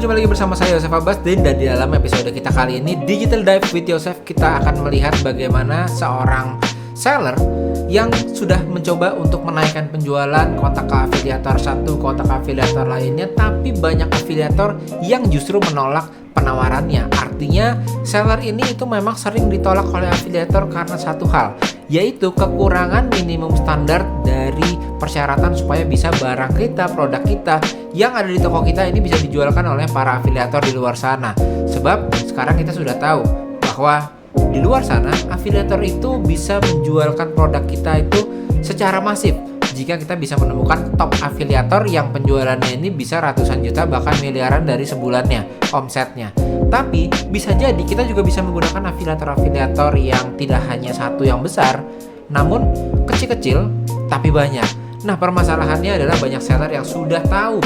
berjumpa lagi bersama saya Yosef Abbas, dan di dalam episode kita kali ini Digital Dive with Yosef, kita akan melihat bagaimana seorang seller yang sudah mencoba untuk menaikkan penjualan kontak ke afiliator satu, kontak ke afiliator lainnya, tapi banyak afiliator yang justru menolak penawarannya. Artinya seller ini itu memang sering ditolak oleh afiliator karena satu hal, yaitu kekurangan minimum standar dari persyaratan supaya bisa barang kita, produk kita yang ada di toko kita ini bisa dijualkan oleh para afiliator di luar sana. Sebab sekarang kita sudah tahu bahwa di luar sana afiliator itu bisa menjualkan produk kita itu secara masif. Jika kita bisa menemukan top afiliator yang penjualannya ini bisa ratusan juta bahkan miliaran dari sebulannya omsetnya. Tapi bisa jadi kita juga bisa menggunakan afiliator-afiliator yang tidak hanya satu yang besar, namun kecil-kecil tapi banyak. Nah, permasalahannya adalah banyak seller yang sudah tahu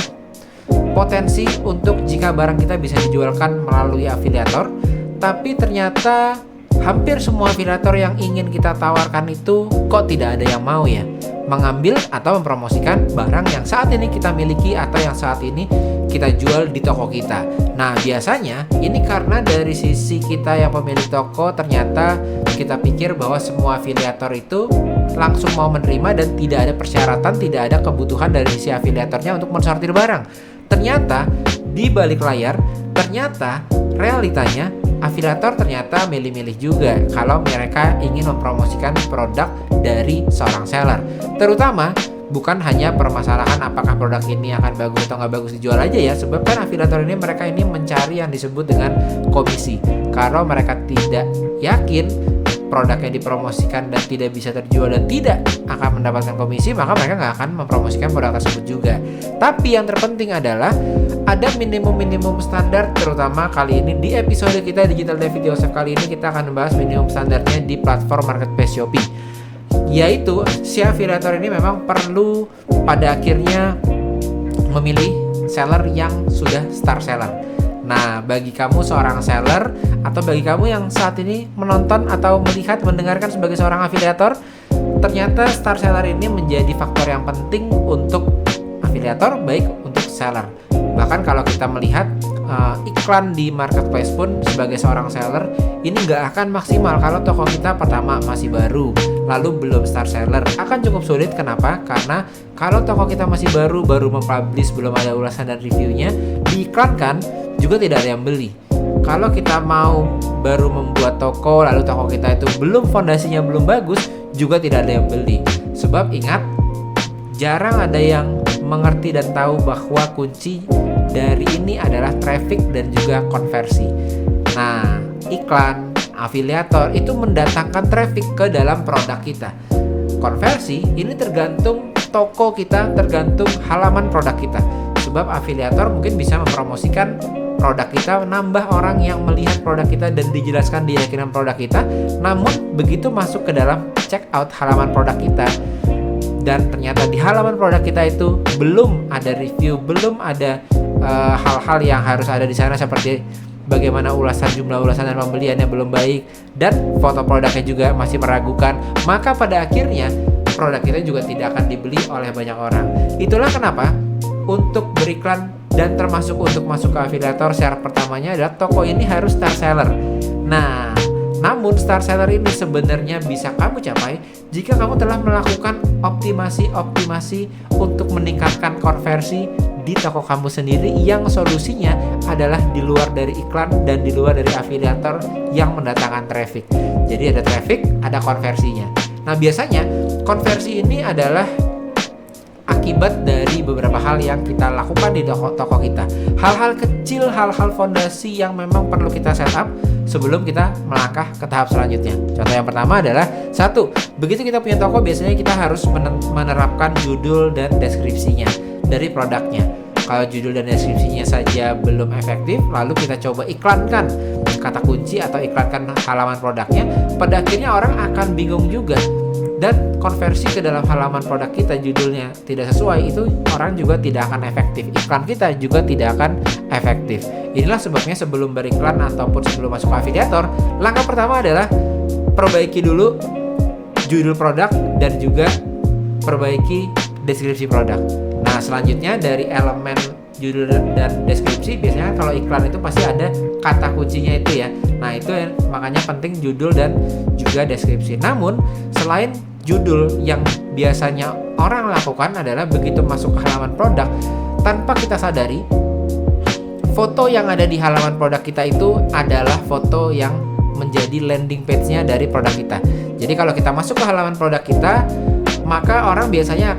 potensi untuk jika barang kita bisa dijualkan melalui afiliator, tapi ternyata hampir semua afiliator yang ingin kita tawarkan itu kok tidak ada yang mau ya mengambil atau mempromosikan barang yang saat ini kita miliki atau yang saat ini kita jual di toko kita. Nah, biasanya ini karena dari sisi kita yang pemilik toko, ternyata kita pikir bahwa semua afiliator itu langsung mau menerima dan tidak ada persyaratan, tidak ada kebutuhan dari sisi afiliatornya untuk mensortir barang. Ternyata di balik layar, ternyata realitanya afiliator ternyata milih-milih juga kalau mereka ingin mempromosikan produk dari seorang seller. Terutama bukan hanya permasalahan apakah produk ini akan bagus atau nggak bagus dijual aja ya, sebab kan afiliator ini mereka ini mencari yang disebut dengan komisi. Kalau mereka tidak yakin produknya dipromosikan dan tidak bisa terjual dan tidak akan mendapatkan komisi, maka mereka nggak akan mempromosikan produk tersebut juga. Tapi yang terpenting adalah ada minimum standar, terutama kali ini di episode kita Digital Dive with Yosef kali ini kita akan membahas minimum standarnya di platform marketplace Shopee. Yaitu si afiliator ini memang perlu pada akhirnya memilih seller yang sudah star seller. Nah, bagi kamu seorang seller atau bagi kamu yang saat ini menonton atau melihat, mendengarkan sebagai seorang afiliator, ternyata star seller ini menjadi faktor yang penting untuk afiliator, baik untuk seller. Bahkan kalau kita melihat iklan di marketplace pun sebagai seorang seller ini nggak akan maksimal kalau toko kita pertama masih baru, lalu belum star seller, akan cukup sulit. Kenapa? Karena kalau toko kita masih baru mempublish, belum ada ulasan dan reviewnya, diiklankan juga tidak ada yang beli. Kalau kita mau baru membuat toko, lalu toko kita itu belum fondasinya belum bagus, juga tidak ada yang beli. Sebab ingat, jarang ada yang mengerti dan tahu bahwa kunci dari ini adalah traffic dan juga konversi. Nah, iklan, afiliator itu mendatangkan traffic ke dalam produk kita. Konversi ini tergantung toko kita, tergantung halaman produk kita. Sebab afiliator mungkin bisa mempromosikan produk kita, nambah orang yang melihat produk kita dan dijelaskan diyakinkan produk kita. Namun begitu masuk ke dalam check out halaman produk kita dan ternyata di halaman produk kita itu belum ada review, belum ada hal-hal yang harus ada di sana seperti bagaimana jumlah ulasan dan pembeliannya belum baik dan foto produknya juga masih meragukan, maka pada akhirnya produk kita juga tidak akan dibeli oleh banyak orang. Itulah kenapa untuk beriklan dan termasuk untuk masuk ke afiliator, syarat pertamanya adalah toko ini harus star seller. Nah, namun star seller ini sebenarnya bisa kamu capai jika kamu telah melakukan optimasi untuk meningkatkan konversi di toko kamu sendiri, yang solusinya adalah di luar dari iklan dan di luar dari afiliator yang mendatangkan traffic. Jadi ada traffic, ada konversinya. Nah, biasanya konversi ini adalah akibat dari beberapa hal yang kita lakukan di toko kita. Hal-hal kecil, hal-hal fondasi yang memang perlu kita set up sebelum kita melangkah ke tahap selanjutnya. Contoh yang pertama adalah, satu, begitu kita punya toko, biasanya kita harus menerapkan judul dan deskripsinya dari produknya. Kalau judul dan deskripsinya saja belum efektif, lalu kita coba iklankan kata kunci atau iklankan halaman produknya, pada akhirnya orang akan bingung juga. Dan konversi ke dalam halaman produk kita judulnya tidak sesuai, itu orang juga tidak akan efektif. Iklan kita juga tidak akan efektif. Inilah sebabnya sebelum beriklan ataupun sebelum masuk ke afiliator, langkah pertama adalah perbaiki dulu judul produk dan juga perbaiki deskripsi produk. Nah, selanjutnya dari elemen judul dan deskripsi, biasanya kan kalau iklan itu pasti ada kata kuncinya itu ya. Nah itu makanya penting judul dan juga deskripsi. Namun selain judul, yang biasanya orang lakukan adalah begitu masuk ke halaman produk, tanpa kita sadari foto yang ada di halaman produk kita itu adalah foto yang menjadi landing page-nya dari produk kita. Jadi kalau kita masuk ke halaman produk kita, maka orang biasanya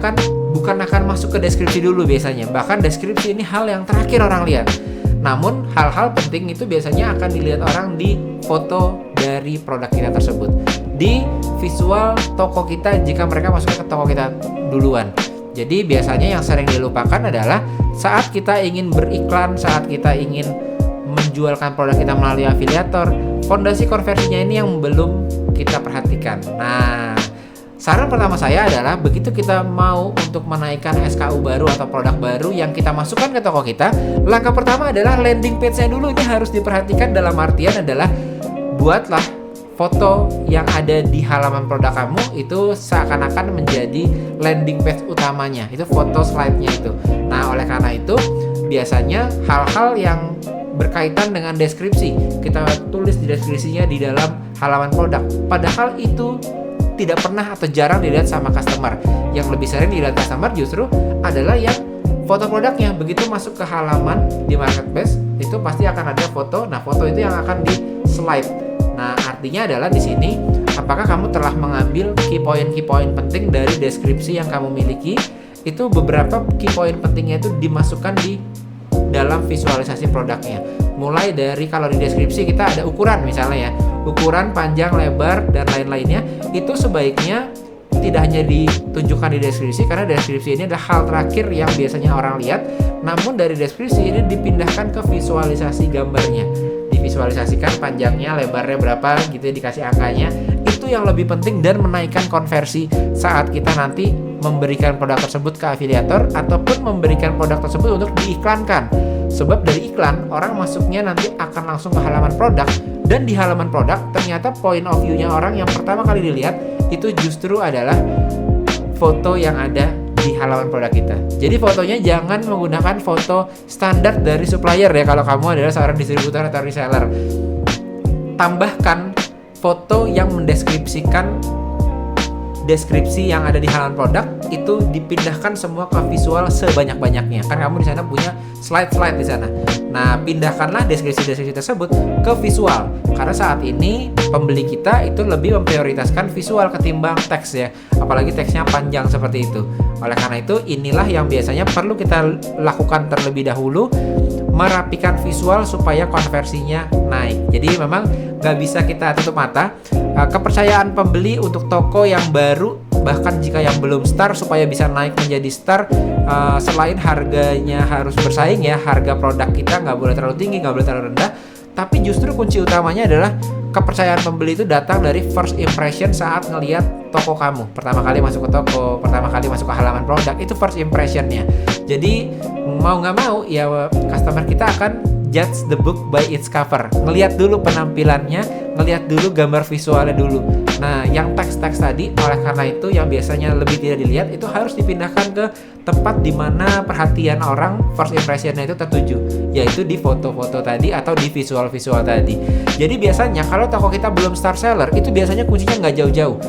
bukan akan masuk ke deskripsi dulu biasanya. Bahkan deskripsi ini hal yang terakhir orang lihat. Namun hal-hal penting itu biasanya akan dilihat orang di foto dari produk kita tersebut, di visual toko kita jika mereka masuk ke toko kita duluan. Jadi biasanya yang sering dilupakan adalah saat kita ingin beriklan, saat kita ingin menjualkan produk kita melalui afiliator, fondasi konversinya ini yang belum kita perhatikan. Nah, saran pertama saya adalah begitu kita mau untuk menaikkan SKU baru atau produk baru yang kita masukkan ke toko kita, langkah pertama adalah landing page-nya dulu. Ini harus diperhatikan, dalam artian adalah buatlah foto yang ada di halaman produk kamu itu seakan-akan menjadi landing page utamanya. Itu foto slide-nya itu. Nah, oleh karena itu biasanya hal-hal yang berkaitan dengan deskripsi kita tulis di deskripsinya di dalam halaman produk. Padahal itu tidak pernah atau jarang dilihat sama customer. Yang lebih sering dilihat customer justru adalah yang foto produknya. Begitu masuk ke halaman di marketplace, itu pasti akan ada foto. Nah, foto itu yang akan di slide. Nah, artinya adalah di sini apakah kamu telah mengambil key point penting dari deskripsi yang kamu miliki. Itu beberapa key point pentingnya itu dimasukkan di dalam visualisasi produknya. Mulai dari kalau di deskripsi kita ada ukuran misalnya ya, ukuran panjang, lebar, dan lain-lainnya, itu sebaiknya tidak hanya ditunjukkan di deskripsi, karena deskripsi ini adalah hal terakhir yang biasanya orang lihat. Namun dari deskripsi ini dipindahkan ke visualisasi gambarnya, divisualisasikan panjangnya, lebarnya berapa gitu ya, dikasih angkanya. Itu yang lebih penting dan menaikkan konversi saat kita nanti memberikan produk tersebut ke afiliator ataupun memberikan produk tersebut untuk diiklankan. Sebab dari iklan, orang masuknya nanti akan langsung ke halaman produk, dan di halaman produk ternyata point of view-nya orang yang pertama kali dilihat itu justru adalah foto yang ada di halaman produk kita. Jadi fotonya jangan menggunakan foto standar dari supplier ya kalau kamu adalah seorang distributor atau reseller. Tambahkan foto yang mendeskripsikan deskripsi yang ada di halaman produk, itu dipindahkan semua ke visual sebanyak-banyaknya. Kan kamu di sana punya slide-slide di sana. Nah, pindahkanlah deskripsi-deskripsi tersebut ke visual. Karena saat ini pembeli kita itu lebih memprioritaskan visual ketimbang teks ya. Apalagi teksnya panjang seperti itu. Oleh karena itu, inilah yang biasanya perlu kita lakukan terlebih dahulu, merapikan visual supaya konversinya naik. Jadi memang nggak bisa kita tutup mata. Kepercayaan pembeli untuk toko yang baru, bahkan jika yang belum star, supaya bisa naik menjadi star, selain harganya harus bersaing ya, harga produk kita nggak boleh terlalu tinggi, nggak boleh terlalu rendah, tapi justru kunci utamanya adalah kepercayaan pembeli itu datang dari first impression saat ngelihat toko kamu. Pertama kali masuk ke toko, pertama kali masuk ke halaman produk, itu first impressionnya. Jadi mau nggak mau ya customer kita akan judge the book by its cover. Ngelihat dulu penampilannya, ngelihat dulu gambar visualnya dulu. Nah, yang teks-teks tadi, oleh karena itu yang biasanya lebih tidak dilihat, itu harus dipindahkan ke tempat di mana perhatian orang first impression-nya itu tertuju, yaitu di foto-foto tadi atau di visual-visual tadi. Jadi biasanya kalau toko kita belum star seller, itu biasanya kuncinya nggak jauh-jauh.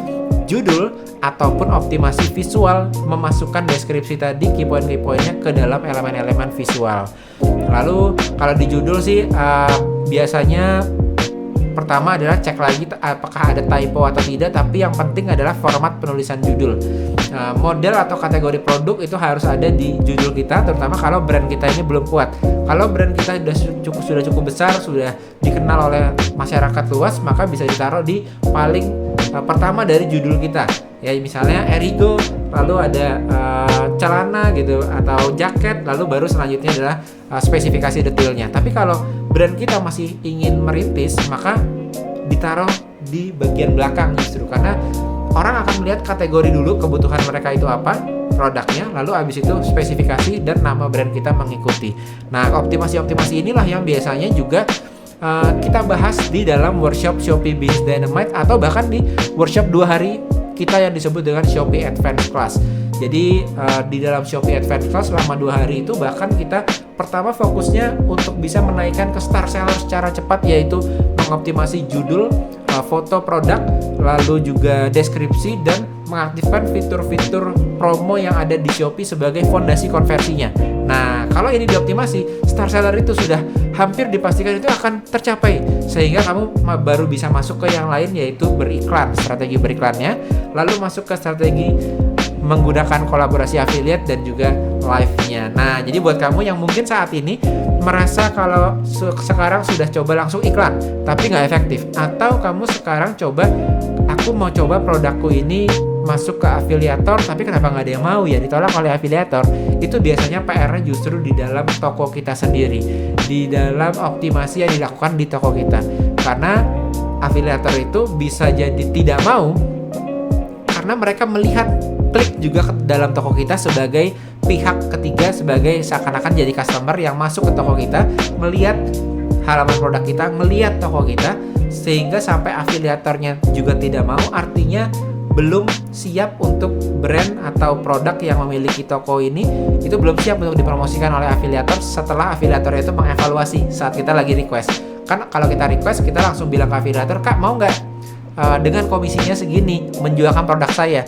Judul ataupun optimasi visual, memasukkan deskripsi tadi, key point-nya ke dalam elemen-elemen visual. Lalu kalau di judul sih biasanya pertama adalah cek lagi apakah ada typo atau tidak, tapi yang penting adalah format penulisan judul. Model atau kategori produk itu harus ada di judul kita, terutama kalau brand kita ini belum kuat. Kalau brand kita sudah cukup besar, sudah dikenal oleh masyarakat luas, maka bisa ditaruh di paling pertama dari judul kita. Ya misalnya Erigo, lalu ada celana gitu atau jaket, lalu baru selanjutnya adalah spesifikasi detailnya. Tapi kalau brand kita masih ingin merintis, maka ditaruh di bagian belakang justru, karena orang akan melihat kategori dulu, kebutuhan mereka itu apa, produknya, lalu abis itu spesifikasi dan nama brand kita mengikuti. Nah, optimasi inilah yang biasanya juga kita bahas di dalam workshop Shopee Business Dynamite, atau bahkan di workshop 2 hari kita yang disebut dengan Shopee Advanced Class. Jadi di dalam Shopee Advanced Class selama 2 hari itu bahkan kita Pertama, fokusnya untuk bisa menaikkan ke star seller secara cepat, yaitu mengoptimasi judul, foto produk, lalu juga deskripsi, dan mengaktifkan fitur-fitur promo yang ada di Shopee sebagai fondasi konversinya. Nah, kalau ini dioptimasi, star seller itu sudah hampir dipastikan itu akan tercapai, sehingga kamu baru bisa masuk ke yang lain, yaitu beriklan, strategi beriklannya, lalu masuk ke strategi menggunakan kolaborasi affiliate dan juga live-nya. Nah, jadi buat kamu yang mungkin saat ini merasa kalau sekarang sudah coba langsung iklan tapi nggak efektif, atau kamu sekarang coba, aku mau coba produkku ini masuk ke afiliator tapi kenapa nggak ada yang mau ya, ditolak oleh afiliator, itu biasanya PR-nya justru di dalam toko kita sendiri, di dalam optimasi yang dilakukan di toko kita. Karena afiliator itu bisa jadi tidak mau karena mereka melihat klik juga ke dalam toko kita sebagai pihak ketiga, sebagai seakan-akan jadi customer yang masuk ke toko kita, melihat halaman produk kita, melihat toko kita, sehingga sampai afiliatornya juga tidak mau, artinya belum siap untuk brand atau produk yang memiliki toko ini, itu belum siap untuk dipromosikan oleh afiliator setelah afiliator itu mengevaluasi saat kita lagi request. Kan kalau kita request, kita langsung bilang ke afiliator, Kak mau nggak dengan komisinya segini menjualkan produk saya.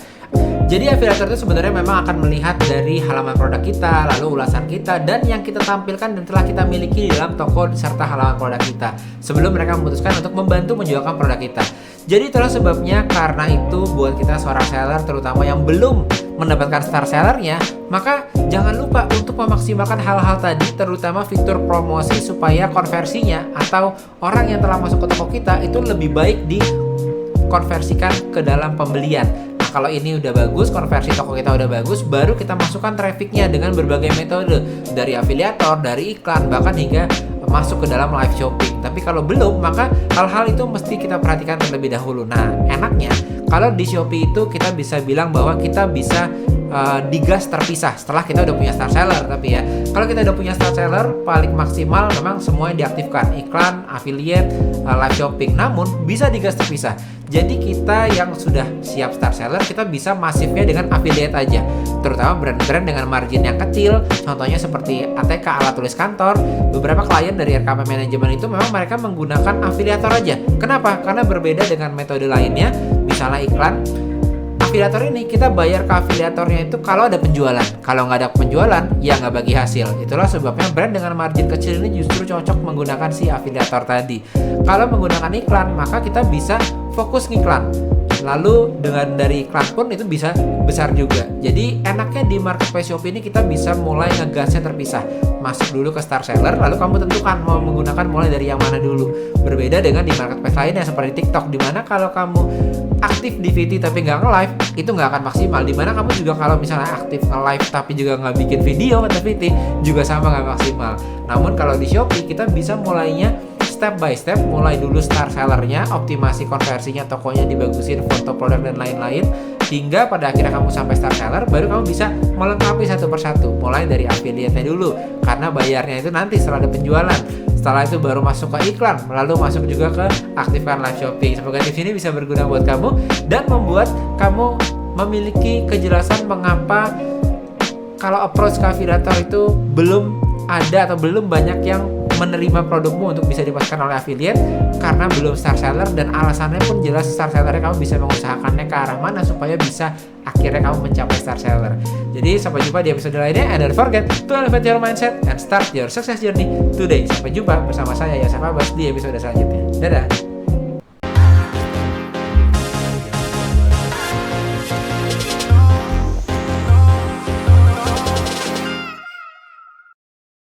Jadi afiliator itu sebenarnya memang akan melihat dari halaman produk kita, lalu ulasan kita, dan yang kita tampilkan dan telah kita miliki di dalam toko serta halaman produk kita, sebelum mereka memutuskan untuk membantu menjualkan produk kita. Jadi itulah sebabnya, karena itu buat kita seorang seller, terutama yang belum mendapatkan star sellernya, maka jangan lupa untuk memaksimalkan hal-hal tadi, terutama fitur promosi supaya konversinya atau orang yang telah masuk ke toko kita itu lebih baik dikonversikan ke dalam pembelian. Kalau ini udah bagus, konversi toko kita udah bagus, baru kita masukkan trafficnya dengan berbagai metode, dari afiliator, dari iklan, bahkan hingga masuk ke dalam live shopping. Tapi kalau belum, maka hal-hal itu mesti kita perhatikan terlebih dahulu. Nah, enaknya kalau di Shopee itu kita bisa bilang bahwa kita bisa digas terpisah setelah kita udah punya star seller. Tapi ya, kalau kita udah punya star seller, paling maksimal memang semuanya diaktifkan, iklan, affiliate, live shopping. Namun bisa digas terpisah. Jadi kita yang sudah siap star seller, kita bisa masifnya dengan affiliate aja, terutama brand-brand dengan margin yang kecil. Contohnya seperti ATK, alat tulis kantor. Beberapa klien dari RKP Management itu memang mereka menggunakan afiliator aja. Kenapa? Karena berbeda dengan metode lainnya. Misalnya iklan, afiliator ini kita bayar ke afiliatornya itu kalau ada penjualan. Kalau nggak ada penjualan, ya nggak bagi hasil. Itulah sebabnya brand dengan margin kecil ini justru cocok menggunakan si afiliator tadi. Kalau menggunakan iklan, maka kita bisa fokus ngiklan. Lalu dengan dari iklan pun itu bisa besar juga. Jadi enaknya di marketplace Shopee ini kita bisa mulai ngegasnya terpisah. Masuk dulu ke star seller, lalu kamu tentukan mau menggunakan mulai dari yang mana dulu. Berbeda dengan di marketplace lainnya seperti TikTok, dimana kalau kamu aktif di VT tapi nggak nge-live, itu nggak akan maksimal. Dimana kamu juga kalau misalnya aktif nge-live tapi juga nggak bikin video atau VT, juga sama nggak maksimal. Namun kalau di Shopee kita bisa mulainya step by step, mulai dulu star sellernya, optimasi konversinya, tokonya dibagusin, foto produk dan lain-lain, hingga pada akhirnya kamu sampai star seller, baru kamu bisa melengkapi satu persatu, mulai dari affiliate-nya dulu, karena bayarnya itu nanti setelah ada penjualan. Setelah itu baru masuk ke iklan, lalu masuk juga ke aktifkan live shopping. Semoga tips ini bisa berguna buat kamu dan membuat kamu memiliki kejelasan mengapa kalau approach ke afiliator itu belum ada atau belum banyak yang menerima produkmu untuk bisa dipasarkan oleh affiliate, karena belum star seller, dan alasannya pun jelas. Star sellernya kamu bisa mengusahakannya ke arah mana supaya bisa akhirnya kamu mencapai star seller. Jadi sampai jumpa di episode lainnya, and don't forget to elevate your mindset and start your success journey today. Sampai jumpa bersama saya Yosef Abbas di episode selanjutnya. Dadah.